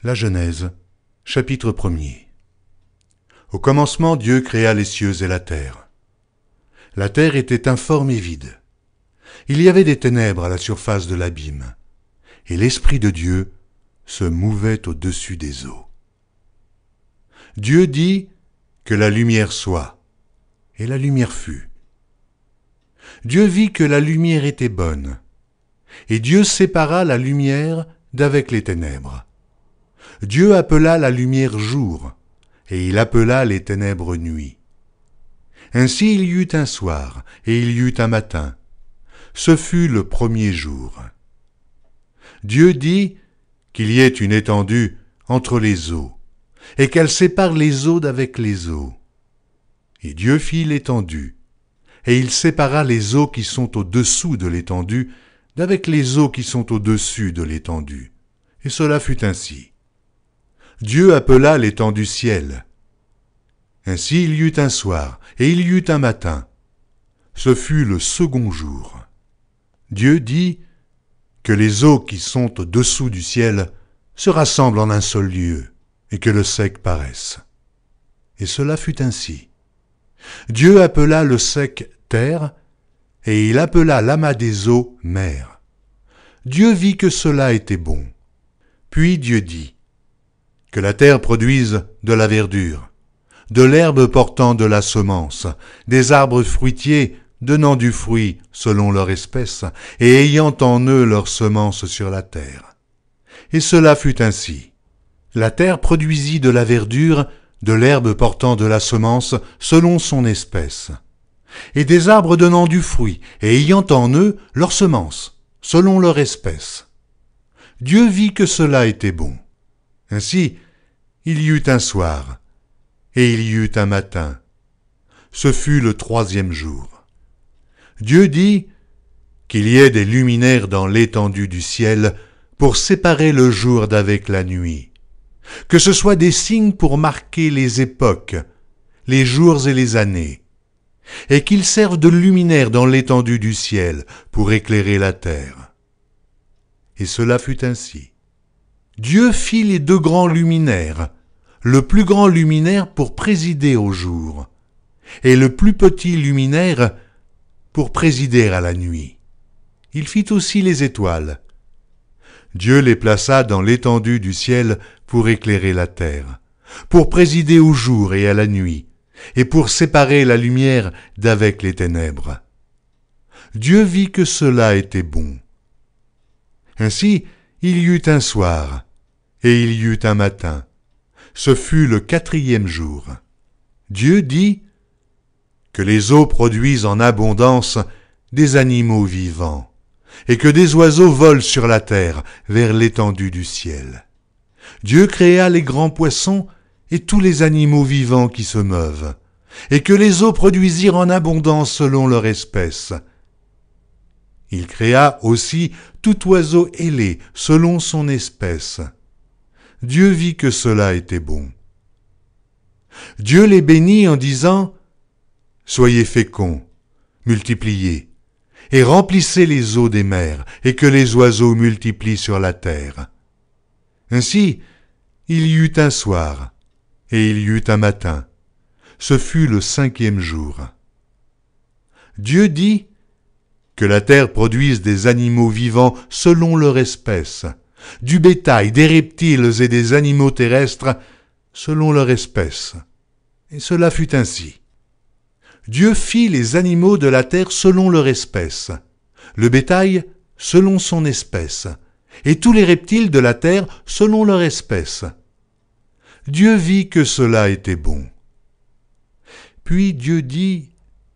La Genèse, chapitre 1er. Au commencement, Dieu créa les cieux et la terre. La terre était informe et vide. Il y avait des ténèbres à la surface de l'abîme, et l'Esprit de Dieu se mouvait au-dessus des eaux. Dieu dit que la lumière soit, et la lumière fut. Dieu vit que la lumière était bonne, et Dieu sépara la lumière d'avec les ténèbres. Dieu appela la lumière jour, et il appela les ténèbres nuit. Ainsi il y eut un soir, et il y eut un matin. Ce fut le premier jour. Dieu dit qu'il y ait une étendue entre les eaux, et qu'elle sépare les eaux d'avec les eaux. Et Dieu fit l'étendue, et il sépara les eaux qui sont au-dessous de l'étendue d'avec les eaux qui sont au-dessus de l'étendue. Et cela fut ainsi. Dieu appela l'étendue ciel. Ainsi il y eut un soir, et il y eut un matin. Ce fut le second jour. Dieu dit que les eaux qui sont au-dessous du ciel se rassemblent en un seul lieu, et que le sec paraisse. Et cela fut ainsi. Dieu appela le sec terre, et il appela l'amas des eaux mer. Dieu vit que cela était bon. Puis Dieu dit que la terre produise de la verdure, de l'herbe portant de la semence, des arbres fruitiers donnant du fruit selon leur espèce, et ayant en eux leur semence sur la terre. Et cela fut ainsi. La terre produisit de la verdure, de l'herbe portant de la semence selon son espèce, et des arbres donnant du fruit, et ayant en eux leur semence, selon leur espèce. Dieu vit que cela était bon. Ainsi, il y eut un soir, et il y eut un matin. Ce fut le troisième jour. Dieu dit qu'il y ait des luminaires dans l'étendue du ciel pour séparer le jour d'avec la nuit, que ce soit des signes pour marquer les époques, les jours et les années, et qu'ils servent de luminaires dans l'étendue du ciel pour éclairer la terre. Et cela fut ainsi. Dieu fit les deux grands luminaires, le plus grand luminaire pour présider au jour, et le plus petit luminaire pour présider à la nuit. Il fit aussi les étoiles. Dieu les plaça dans l'étendue du ciel pour éclairer la terre, pour présider au jour et à la nuit, et pour séparer la lumière d'avec les ténèbres. Dieu vit que cela était bon. Ainsi, il y eut un soir, et il y eut un matin. Ce fut le quatrième jour. Dieu dit que les eaux produisent en abondance des animaux vivants, et que des oiseaux volent sur la terre vers l'étendue du ciel. Dieu créa les grands poissons et tous les animaux vivants qui se meuvent, et que les eaux produisirent en abondance selon leur espèce. Il créa aussi tout oiseau ailé selon son espèce. Dieu vit que cela était bon. Dieu les bénit en disant « Soyez féconds, multipliez, et remplissez les eaux des mers, et que les oiseaux multiplient sur la terre. » Ainsi, il y eut un soir, et il y eut un matin. Ce fut le cinquième jour. Dieu dit que la terre produise des animaux vivants selon leur espèce, du bétail, des reptiles et des animaux terrestres selon leur espèce. Et cela fut ainsi. Dieu fit les animaux de la terre selon leur espèce, le bétail selon son espèce, et tous les reptiles de la terre selon leur espèce. Dieu vit que cela était bon. Puis Dieu dit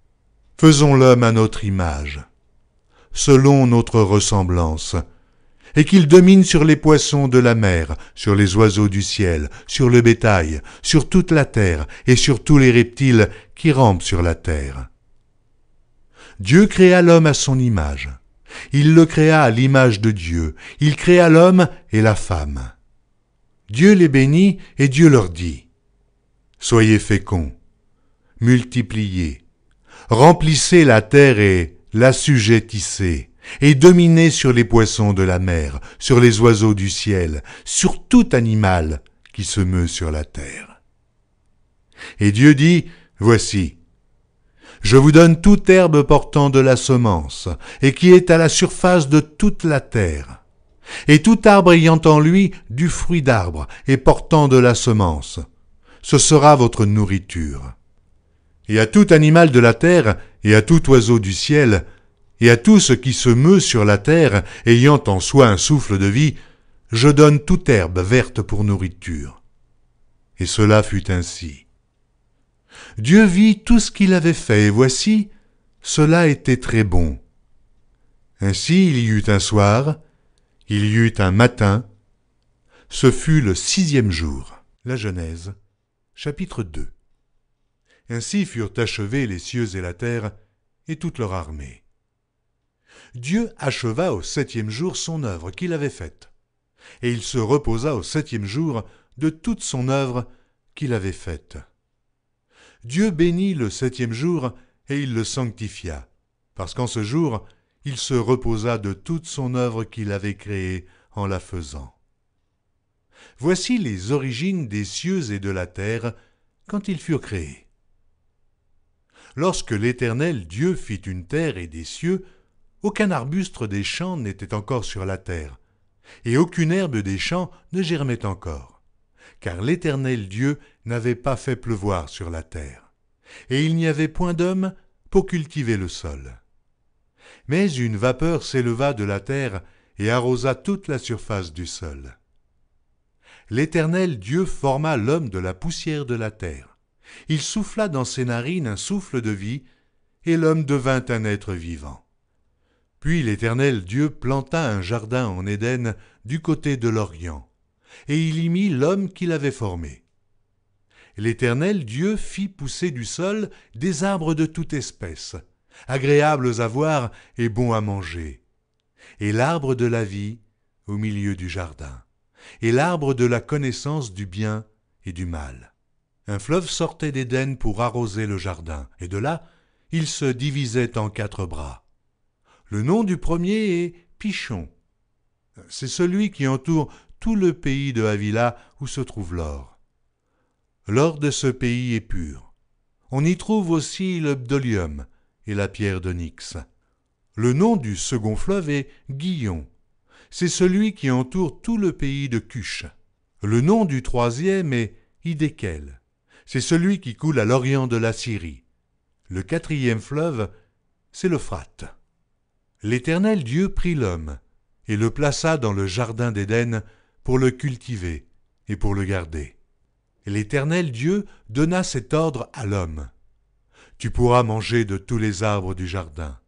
« Faisons l'homme à notre image, selon notre ressemblance, et qu'il domine sur les poissons de la mer, sur les oiseaux du ciel, sur le bétail, sur toute la terre, et sur tous les reptiles qui rampent sur la terre. » Dieu créa l'homme à son image. Il le créa à l'image de Dieu. Il créa l'homme et la femme. Dieu les bénit et Dieu leur dit « Soyez féconds, multipliez, remplissez la terre et l'assujettissez, et dominez sur les poissons de la mer, sur les oiseaux du ciel, sur tout animal qui se meut sur la terre. Et Dieu dit, voici, je vous donne toute herbe portant de la semence, et qui est à la surface de toute la terre, et tout arbre ayant en lui du fruit d'arbre, et portant de la semence. Ce sera votre nourriture. Et à tout animal de la terre, et à tout oiseau du ciel, et à tout ce qui se meut sur la terre, ayant en soi un souffle de vie, je donne toute herbe verte pour nourriture. Et cela fut ainsi. Dieu vit tout ce qu'il avait fait, et voici, cela était très bon. Ainsi il y eut un soir, il y eut un matin, ce fut le 6e jour. La Genèse, chapitre 2. Ainsi furent achevés les cieux et la terre, et toute leur armée. Dieu acheva au 7e jour son œuvre qu'il avait faite, et il se reposa au 7e jour de toute son œuvre qu'il avait faite. Dieu bénit le 7e jour, et il le sanctifia, parce qu'en ce jour, il se reposa de toute son œuvre qu'il avait créée en la faisant. Voici les origines des cieux et de la terre quand ils furent créés. Lorsque l'Éternel Dieu fit une terre et des cieux, aucun arbuste des champs n'était encore sur la terre, et aucune herbe des champs ne germait encore, car l'Éternel Dieu n'avait pas fait pleuvoir sur la terre, et il n'y avait point d'homme pour cultiver le sol. Mais une vapeur s'éleva de la terre et arrosa toute la surface du sol. L'Éternel Dieu forma l'homme de la poussière de la terre. Il souffla dans ses narines un souffle de vie, et l'homme devint un être vivant. Puis l'Éternel Dieu planta un jardin en Éden du côté de l'Orient, et il y mit l'homme qu'il avait formé. L'Éternel Dieu fit pousser du sol des arbres de toute espèce, agréables à voir et bons à manger, et l'arbre de la vie au milieu du jardin, et l'arbre de la connaissance du bien et du mal. Un fleuve sortait d'Éden pour arroser le jardin, et de là, il se divisait en 4 bras. Le nom du premier est Pishon. C'est celui qui entoure tout le pays de Havila où se trouve l'or. L'or de ce pays est pur. On y trouve aussi le bdolium et la pierre d'onyx. Le nom du second fleuve est Gihon. C'est celui qui entoure tout le pays de Cush. Le nom du troisième est Hidékel. C'est celui qui coule à l'orient de la Syrie. Le 4e fleuve, c'est l'Euphrate. L'Éternel Dieu prit l'homme et le plaça dans le jardin d'Éden pour le cultiver et pour le garder. L'Éternel Dieu donna cet ordre à l'homme. Tu pourras manger de tous les arbres du jardin,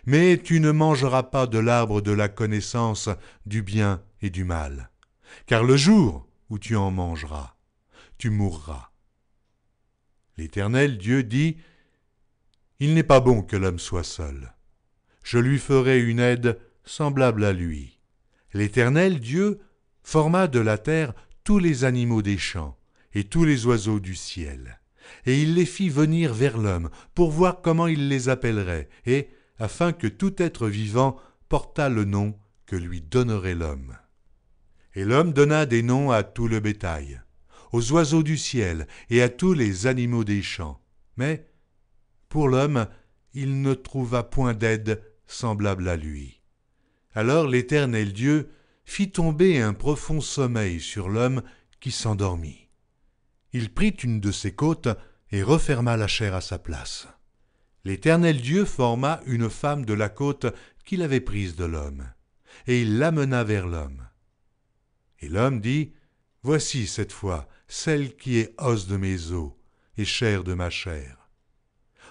mais tu ne mangeras pas de l'arbre de la connaissance du bien et du mal, car le jour où tu en mangeras, tu mourras. L'Éternel Dieu dit, il n'est pas bon que l'homme soit seul. Je lui ferai une aide semblable à lui. L'Éternel Dieu forma de la terre tous les animaux des champs et tous les oiseaux du ciel, et il les fit venir vers l'homme pour voir comment il les appellerait, et afin que tout être vivant portât le nom que lui donnerait l'homme. Et l'homme donna des noms à tout le bétail, aux oiseaux du ciel et à tous les animaux des champs. Mais pour l'homme, il ne trouva point d'aide semblable à lui. Alors l'Éternel Dieu fit tomber un profond sommeil sur l'homme qui s'endormit. Il prit une de ses côtes et referma la chair à sa place. L'Éternel Dieu forma une femme de la côte qu'il avait prise de l'homme, et il l'amena vers l'homme. Et l'homme dit, « Voici cette fois celle qui est os de mes os et chair de ma chair.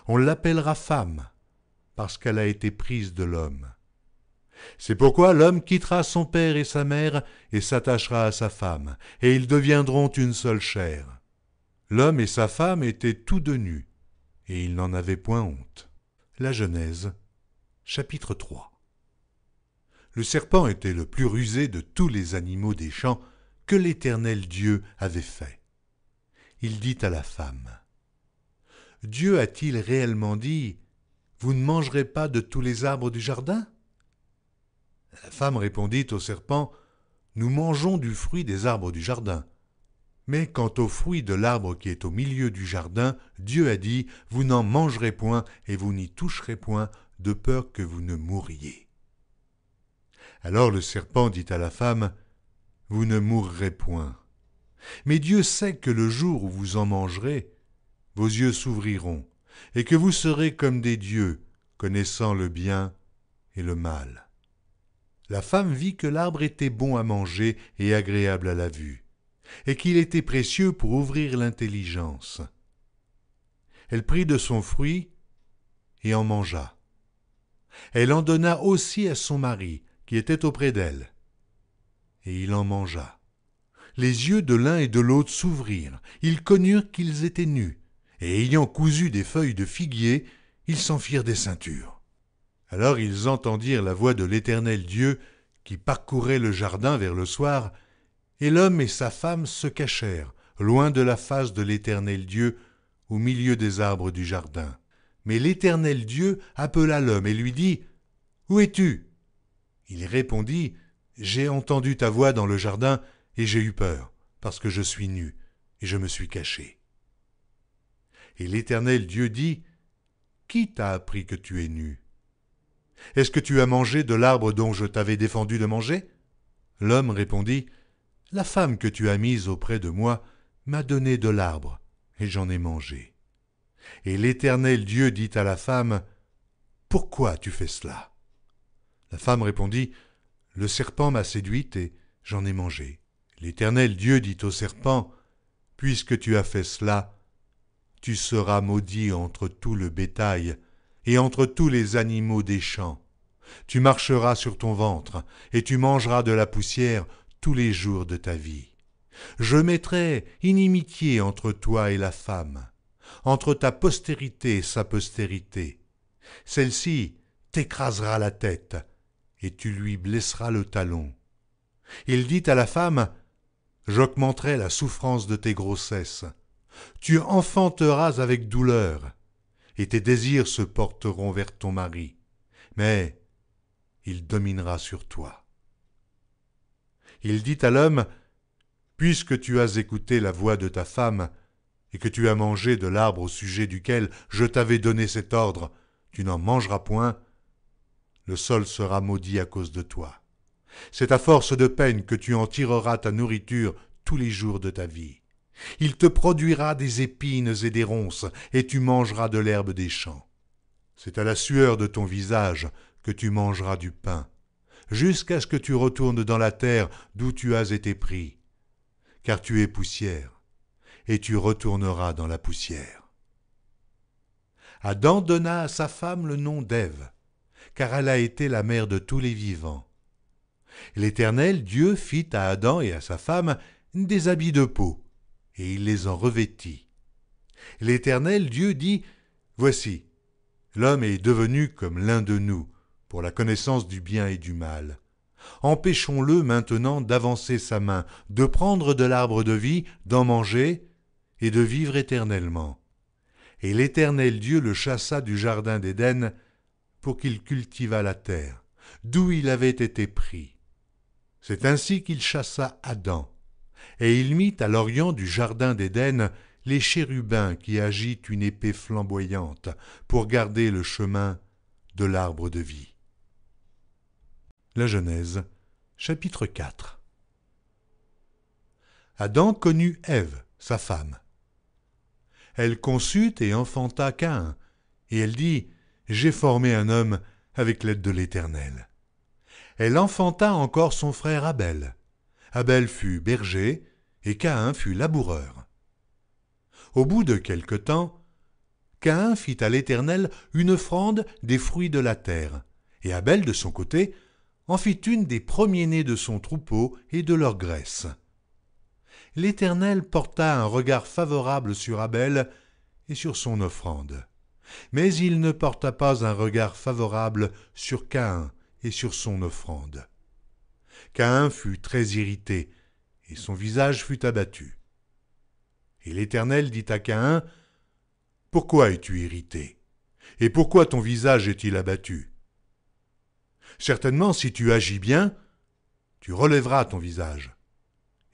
On l'appellera femme, parce qu'elle a été prise de l'homme. C'est pourquoi l'homme quittera son père et sa mère et s'attachera à sa femme, et ils deviendront une seule chair. L'homme et sa femme étaient tous deux nus, et ils n'en avaient point honte. » La Genèse, chapitre 3. Le serpent était le plus rusé de tous les animaux des champs que l'Éternel Dieu avait fait. Il dit à la femme, « Dieu a-t-il réellement dit, « Vous ne mangerez pas de tous les arbres du jardin ?» La femme répondit au serpent, « Nous mangeons du fruit des arbres du jardin. Mais quant au fruit de l'arbre qui est au milieu du jardin, Dieu a dit, vous n'en mangerez point et vous n'y toucherez point, de peur que vous ne mouriez. » Alors le serpent dit à la femme, « Vous ne mourrez point. Mais Dieu sait que le jour où vous en mangerez, vos yeux s'ouvriront, et que vous serez comme des dieux, connaissant le bien et le mal. » La femme vit que l'arbre était bon à manger et agréable à la vue, et qu'il était précieux pour ouvrir l'intelligence. Elle prit de son fruit et en mangea. Elle en donna aussi à son mari, qui était auprès d'elle, et il en mangea. Les yeux de l'un et de l'autre s'ouvrirent, ils connurent qu'ils étaient nus, et ayant cousu des feuilles de figuier, ils s'en firent des ceintures. Alors ils entendirent la voix de l'Éternel Dieu qui parcourait le jardin vers le soir, et l'homme et sa femme se cachèrent, loin de la face de l'Éternel Dieu, au milieu des arbres du jardin. Mais l'Éternel Dieu appela l'homme et lui dit, « Où es-tu » Il répondit, « J'ai entendu ta voix dans le jardin, et j'ai eu peur, parce que je suis nu, et je me suis caché. » Et l'Éternel Dieu dit, « Qui t'a appris que tu es nu ? Est-ce que tu as mangé de l'arbre dont je t'avais défendu de manger ?» L'homme répondit, « La femme que tu as mise auprès de moi m'a donné de l'arbre, et j'en ai mangé. » Et l'Éternel Dieu dit à la femme, « Pourquoi as-tu fait cela ?» La femme répondit, « Le serpent m'a séduite et j'en ai mangé. » L'Éternel Dieu dit au serpent, « Puisque tu as fait cela, tu seras maudit entre tout le bétail et entre tous les animaux des champs. Tu marcheras sur ton ventre, et tu mangeras de la poussière tous les jours de ta vie. Je mettrai inimitié entre toi et la femme, entre ta postérité et sa postérité. Celle-ci t'écrasera la tête, et tu lui blesseras le talon. Il dit à la femme, « J'augmenterai la souffrance de tes grossesses. Tu enfanteras avec douleur, et tes désirs se porteront vers ton mari, mais il dominera sur toi. » Il dit à l'homme, « Puisque tu as écouté la voix de ta femme, et que tu as mangé de l'arbre au sujet duquel je t'avais donné cet ordre, tu n'en mangeras point, le sol sera maudit à cause de toi. C'est à force de peine que tu en tireras ta nourriture tous les jours de ta vie. Il te produira des épines et des ronces, et tu mangeras de l'herbe des champs. C'est à la sueur de ton visage que tu mangeras du pain, jusqu'à ce que tu retournes dans la terre d'où tu as été pris, car tu es poussière, et tu retourneras dans la poussière. » Adam donna à sa femme le nom d'Ève, car elle a été la mère de tous les vivants. L'Éternel Dieu fit à Adam et à sa femme des habits de peau, et il les en revêtit. L'Éternel Dieu dit, « Voici, l'homme est devenu comme l'un de nous, pour la connaissance du bien et du mal. Empêchons-le maintenant d'avancer sa main, de prendre de l'arbre de vie, d'en manger, et de vivre éternellement. » Et l'Éternel Dieu le chassa du jardin d'Éden, pour qu'il cultivât la terre, d'où il avait été pris. C'est ainsi qu'il chassa Adam, et il mit à l'orient du jardin d'Éden les chérubins qui agitent une épée flamboyante pour garder le chemin de l'arbre de vie. La Genèse, chapitre 4. Adam connut Ève, sa femme. Elle conçut et enfanta Caïn, et elle dit, « J'ai formé un homme avec l'aide de l'Éternel. » Elle enfanta encore son frère Abel. Abel fut berger, et Caïn fut laboureur. Au bout de quelque temps, Caïn fit à l'Éternel une offrande des fruits de la terre, et Abel, de son côté, en fit une des premiers-nés de son troupeau et de leur graisse. L'Éternel porta un regard favorable sur Abel et sur son offrande, mais il ne porta pas un regard favorable sur Caïn et sur son offrande. Caïn fut très irrité, et son visage fut abattu. Et l'Éternel dit à Caïn, « Pourquoi es-tu irrité? Et pourquoi ton visage est-il abattu? Certainement, si tu agis bien, tu relèveras ton visage.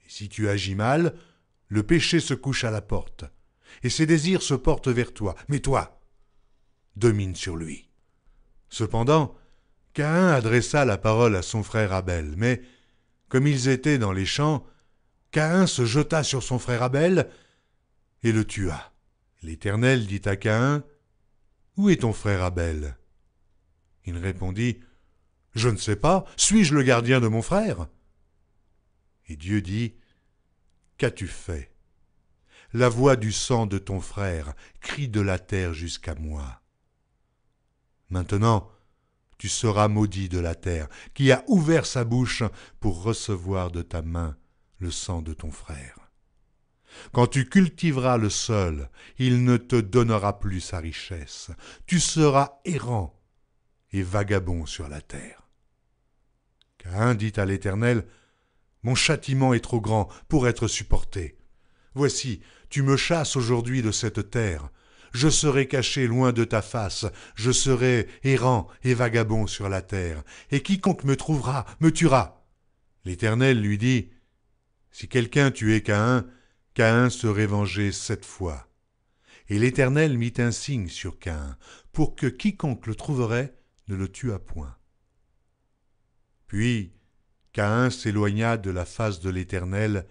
Et si tu agis mal, le péché se couche à la porte, et ses désirs se portent vers toi. Mais toi, domine sur lui. » Cependant, Caïn adressa la parole à son frère Abel, mais, comme ils étaient dans les champs, Caïn se jeta sur son frère Abel et le tua. L'Éternel dit à Caïn, « Où est ton frère Abel ?» Il répondit, « Je ne sais pas, suis-je le gardien de mon frère ?» Et Dieu dit, « Qu'as-tu fait ? La voix du sang de ton frère crie de la terre jusqu'à moi. Maintenant, tu seras maudit de la terre, qui a ouvert sa bouche pour recevoir de ta main le sang de ton frère. Quand tu cultiveras le sol, il ne te donnera plus sa richesse. Tu seras errant et vagabond sur la terre. » Caïn dit à l'Éternel, « Mon châtiment est trop grand pour être supporté. Voici, tu me chasses aujourd'hui de cette terre. Je serai caché loin de ta face, je serai errant et vagabond sur la terre, et quiconque me trouvera me tuera. » L'Éternel lui dit, « Si quelqu'un tuait Caïn, Caïn serait vengé 7 fois. » Et l'Éternel mit un signe sur Caïn, pour que quiconque le trouverait ne le tuât point. Puis Caïn s'éloigna de la face de l'Éternel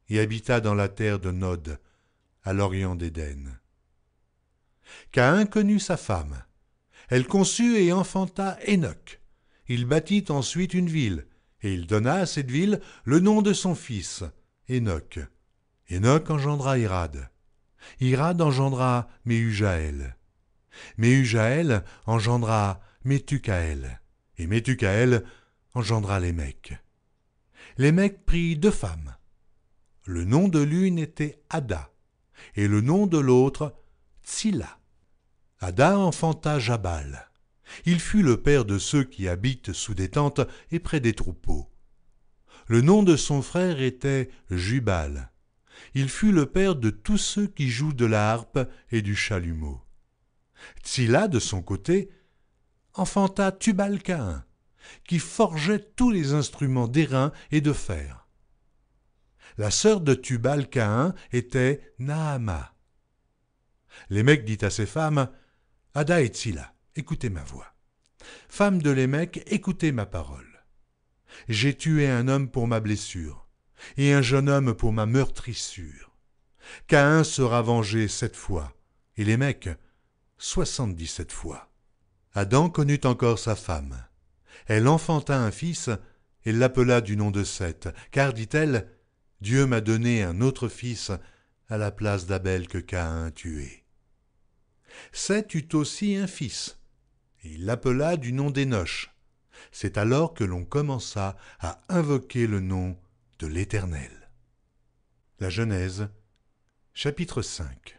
et habita dans la terre de Nod, à l'orient d'Éden. Caïn connut sa femme. Elle conçut et enfanta Hénoc. Il bâtit ensuite une ville, et il donna à cette ville le nom de son fils, Hénoc. Hénoc engendra Irad. Irad engendra Méhujaël. Méhujaël engendra Métucaël. Et Métucaël engendra Lémec. Lémec prit 2 femmes. Le nom de l'une était Ada, et le nom de l'autre Tsilla. Ada enfanta Jabal. Il fut le père de ceux qui habitent sous des tentes et près des troupeaux. Le nom de son frère était Jubal. Il fut le père de tous ceux qui jouent de la harpe et du chalumeau. Tsilla, de son côté, enfanta Tubal-Caïn, qui forgeait tous les instruments d'airain et de fer. La sœur de Tubal-Caïn était Naama. Lémec dit à ses femmes, « Ada et Tsilla, écoutez ma voix. Femmes de Lémec, écoutez ma parole. J'ai tué un homme pour ma blessure, et un jeune homme pour ma meurtrissure. Caïn sera vengé 7 fois, et Lémec 77 fois. » Adam connut encore sa femme. Elle enfanta un fils, et l'appela du nom de Seth, car, dit-elle, « Dieu m'a donné un autre fils à la place d'Abel que Caïn a tué. » Seth eut aussi un fils, et il l'appela du nom d'Énoch. C'est alors que l'on commença à invoquer le nom de l'Éternel. La Genèse, chapitre 5.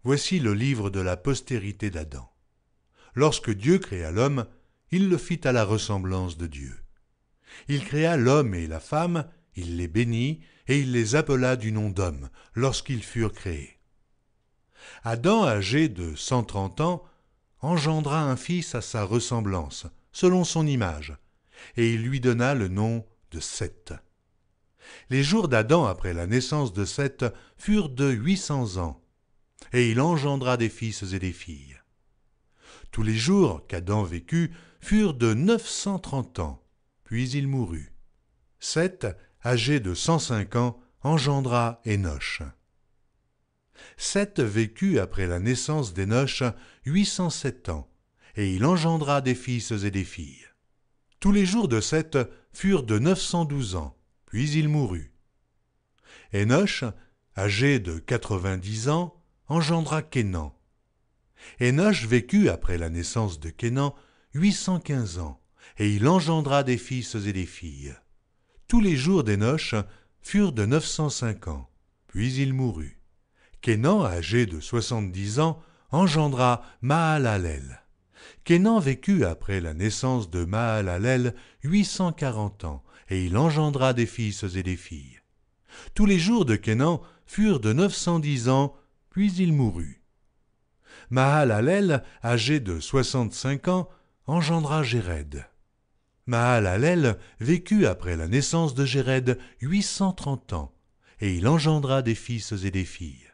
Voici le livre de la postérité d'Adam. Lorsque Dieu créa l'homme, il le fit à la ressemblance de Dieu. Il créa l'homme et la femme, il les bénit, et il les appela du nom d'homme, lorsqu'ils furent créés. Adam, âgé de 130 ans, engendra un fils à sa ressemblance, selon son image, et il lui donna le nom de Seth. Les jours d'Adam après la naissance de Seth furent de 800 ans, et il engendra des fils et des filles. Tous les jours qu'Adam vécut furent de 930 ans, puis il mourut. Seth, âgé de 105 ans, engendra Énoch. Seth vécut après la naissance d'Énoch 807 ans, et il engendra des fils et des filles. Tous les jours de Seth furent de 912 ans, puis il mourut. Énoch, âgé de 90 ans, engendra Kénan. Énoch vécut après la naissance de Kénan 815 ans, et il engendra des fils et des filles. Tous les jours d'Énoch furent de 905 ans, puis il mourut. Kénan, âgé de 70 ans, engendra Mahalalel. Kénan vécut après la naissance de Mahalalel 840 ans, et il engendra des fils et des filles. Tous les jours de Kénan furent de 910 ans, puis il mourut. Mahalalel, âgé de 65 ans, engendra Jéred. Mahalalel vécut après la naissance de Jéred 830 ans, et il engendra des fils et des filles.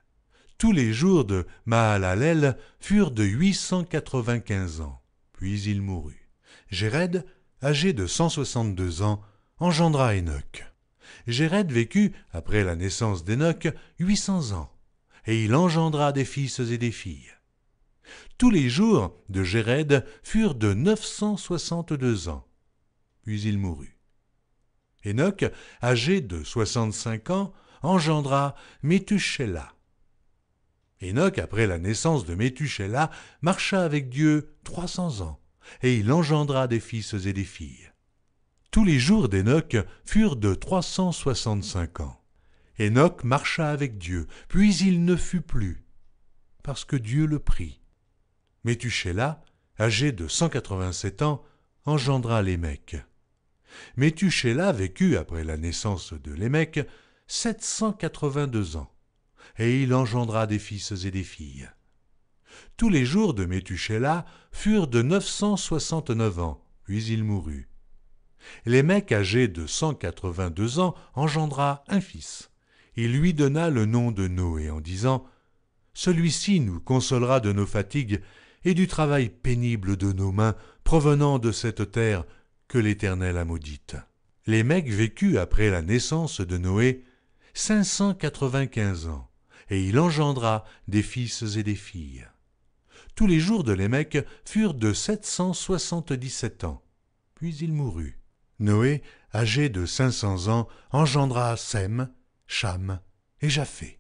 Tous les jours de Mahalalel furent de 895 ans, puis il mourut. Jéred, âgé de 162 ans, engendra Hénoc. Jéred vécut, après la naissance d'Hénoc, 800 ans, et il engendra des fils et des filles. Tous les jours de Jéred furent de 962 ans, puis il mourut. Hénoc, âgé de 65 ans, engendra Méthusélah. Hénoc, après la naissance de Méthusélah, marcha avec Dieu 300 ans, et il engendra des fils et des filles. Tous les jours d'Hénoc furent de 365 ans. Hénoc marcha avec Dieu, puis il ne fut plus, parce que Dieu le prit. Méthusélah, âgé de 187 ans, engendra Lémec. Méthusélah vécut, après la naissance de Lémec, 782 ans, et il engendra des fils et des filles. Tous les jours de Méthusélah furent de 969 ans, puis il mourut. Lémec, âgé de 182 ans, engendra un fils. Il lui donna le nom de Noé en disant « Celui-ci nous consolera de nos fatigues et du travail pénible de nos mains provenant de cette terre que l'Éternel a maudite. » Lémec vécut après la naissance de Noé 595 ans, et il engendra des fils et des filles. Tous les jours de Lémec furent de 777 ans, puis il mourut. Noé, âgé de 500 ans, engendra Sem, Cham et Japheth.